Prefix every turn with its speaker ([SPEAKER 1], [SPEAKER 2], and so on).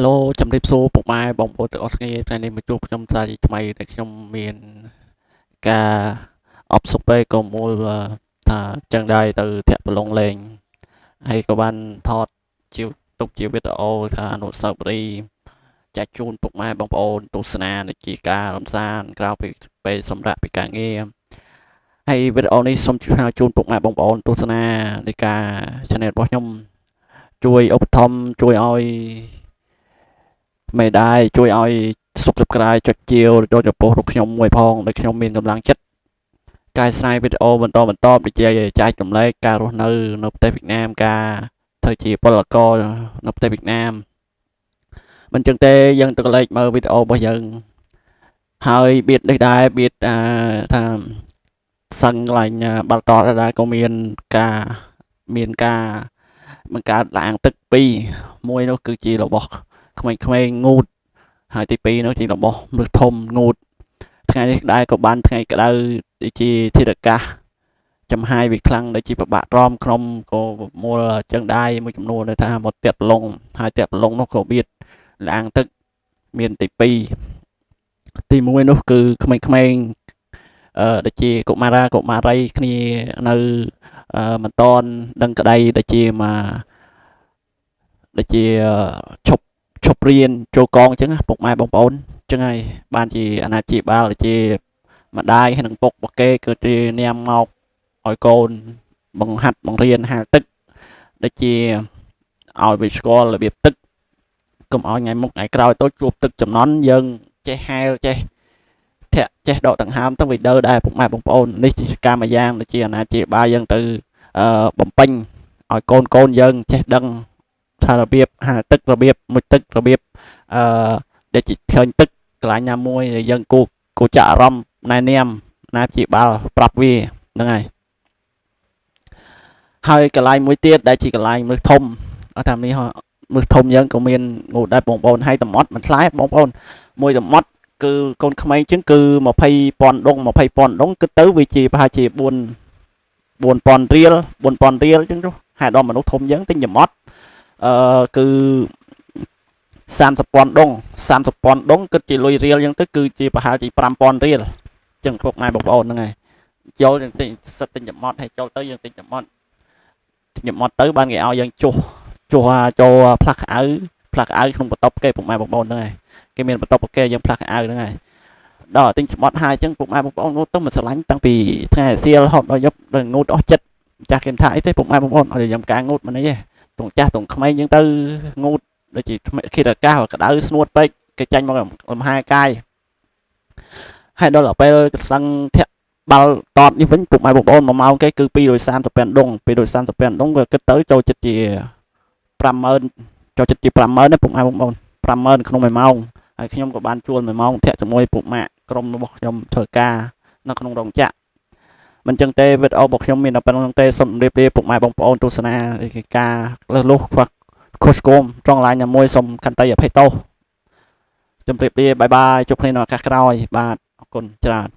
[SPEAKER 1] Alo ជំរាបសួរពុកម៉ែបងប្អូនទាំងអស់គ្នាថ្ងៃនេះមកជួបខ្ញុំសាជាថ្មីដែលខ្ញុំមានការអបសុខពេកក៏មូលថាចឹងដែរទៅធាក់ប្រឡងលេងហើយក៏បានថតជាទុកជាវីដេអូថាអនុស្សាវរីយ៍ចែកជូនពុកម៉ែបងប្អូនទស្សនានៃជាការរំសាយក្រៅពីពេលសម្រាប់ពីការងារហើយវីដេអូនេះសូមជូនពុកម៉ែបងប្អូនទស្សនានៃការ channel របស់ខ្ញុំជួយឧបត្ថម្ភជួយឲ្យមិនដែរជួយឲ្យ subscribe ចុចជាវដូចចំពោះរូបខ្ញុំមួយផងដែលខ្ញុំមានកម្លាំងចិត្តកែស្រាយវីដេអូបន្តដូចជាចែកចម្លែកការរស់នៅប្រទេសវៀតណាមការធ្វើជាពលករនៅប្រទេសវៀតណាមមិនចឹងទេយើងទៅកលេចមើលវីដេអូរបស់យើងហើយបៀតនេះដែរបៀតថាសឹងកន្លែងបាល់តតដែរក៏មានការបង្កើតឡាងទឹក2មួយនោះគឺជារបស់ក្មេងៗងូតហើយទី2នោះជារបស់មនុស្សធំងូតថ្ងៃនេះដែរក៏បានថ្ងៃក្តៅដូចជាធាតុអាកាសចំហាយវាខ្លាំងដូចជាពិបាករំក្នុងក៏មូលចឹងដែរមួយចំនួនថាមកតាក់ប្រឡងហើយតាក់ប្រឡងនោះក៏បៀតឡាងទឹកមានទី2ទី1នោះគឺក្មេងៗដូចជាកុមារីគ្នានៅមិនតន់ដឹងក្តីដូចជាឈប់រៀនចូលកងអញ្ចឹងពុកម៉ែបងប្អូនអញ្ចឹងហើយបានជាអាណាព្យាបាលដូចជាម្ដាយហើយនឹងពុករបស់គេគឺជានាមមកឲ្យកូនបង្ហាត់បង្រៀនហាលទឹកដូចជាឲ្យវាស្គាល់របៀបទឹកកុំឲ្យថ្ងៃមុខថ្ងៃក្រោយទៅជួបទឹកចំនួនយើងចេះហាលចេះធាក់ចេះដកដង្ហើមទៅវីដេអូដែរពុកម៉ែបងប្អូននេះជាការមួយយ៉ាងដូចជាអាណាព្យាបាលយើងទៅបំពេញឲ្យកូនយើងចេះដឹងថារបៀបហាលទឹករបៀបមុជទឹករបៀបដែលជាឃើញទឹកកន្លែងណាមួយយើងគួរចាក់អារម្មណ៍ណែនាំណាព្យាបាលប្រាប់វាហ្នឹងហើយកន្លែងមួយទៀតដែលជាកន្លែងមើលធំអត់ថានេះមើលធំយើងក៏មានងូតដែរបងប្អូនហើយតំអត់មិនឆ្លែបងប្អូនមួយតំអត់គឺកូនក្មេងជាងគឺ20,000ដុងគិតទៅវាជាប្រហែលជា4,000រៀលអញ្ចឹងទៅហើយដល់មនុស្សធំយើងទិញតំអត់គឺ30,000ដុងគិតជាលុយរៀលអញ្ចឹងទៅគឺជាប្រហែលជា5,000រៀលអញ្ចឹងពុកម៉ែបងប្អូនហ្នឹងហើយចូលយើងទិញសិតទិញតំអត់ហើយចូលទៅយើងទិញតំអត់ទៅបានគេឲ្យយើងចុះចូលផ្លាស់ខោក្នុងបន្ទប់គេពុកម៉ែបងប្អូនហ្នឹងហើយគេមានបន្ទប់គេយើងផ្លាស់ខោហ្នឹងហើយដល់ទិញស្បត់ហើយអញ្ចឹងពុកម៉ែបងប្អូនងូតទៅមិនស្រឡាញ់តាំងពីថ្ងៃសៀលរហូតដល់យប់ដល់ងូតអស់ចិត្តចាស់គេថាអីទេពុកម៉ែបងប្អូនឲ្យខ្ញុំការងូតមិនអីទេតុងចាស់តុងក្មេងអញ្ចឹងទៅងូតដូចជាkhíអាកាសក្តៅស្នួតពេកគេចាញ់មកលំហែកាយហើយដល់ពេលសឹងធាក់បាល់តតនេះវិញពុកម៉ែបងប្អូន1ម៉ោងគេគឺ235ដុងក៏គិតទៅចូលចិត្តជា50,000ណាពុកម៉ែបងប្អូន50,000ក្នុង1ម៉ោងហើយខ្ញុំក៏បានជួល1ម៉ោងធាក់ជាមួយពុកម៉ាក់ក្រុមរបស់ខ្ញុំធ្វើការនៅក្នុងរោងចក្រមិនចឹងទេវីដេអូរបស់ខ្ញុំមានតែប៉ុណ្្នឹងទេសូមជម្រាបលាពុកម៉ែបងប្អូនទស្សនាការលើសលុះខ្វះខុសឆ្គងត្រង់ឡាញណាមួយសូមខន្តីអភ័យទោសជម្រាបលាបាយបាយជួបគ្នានៅឱកាសក្រោយបាទអរគុណច្រើន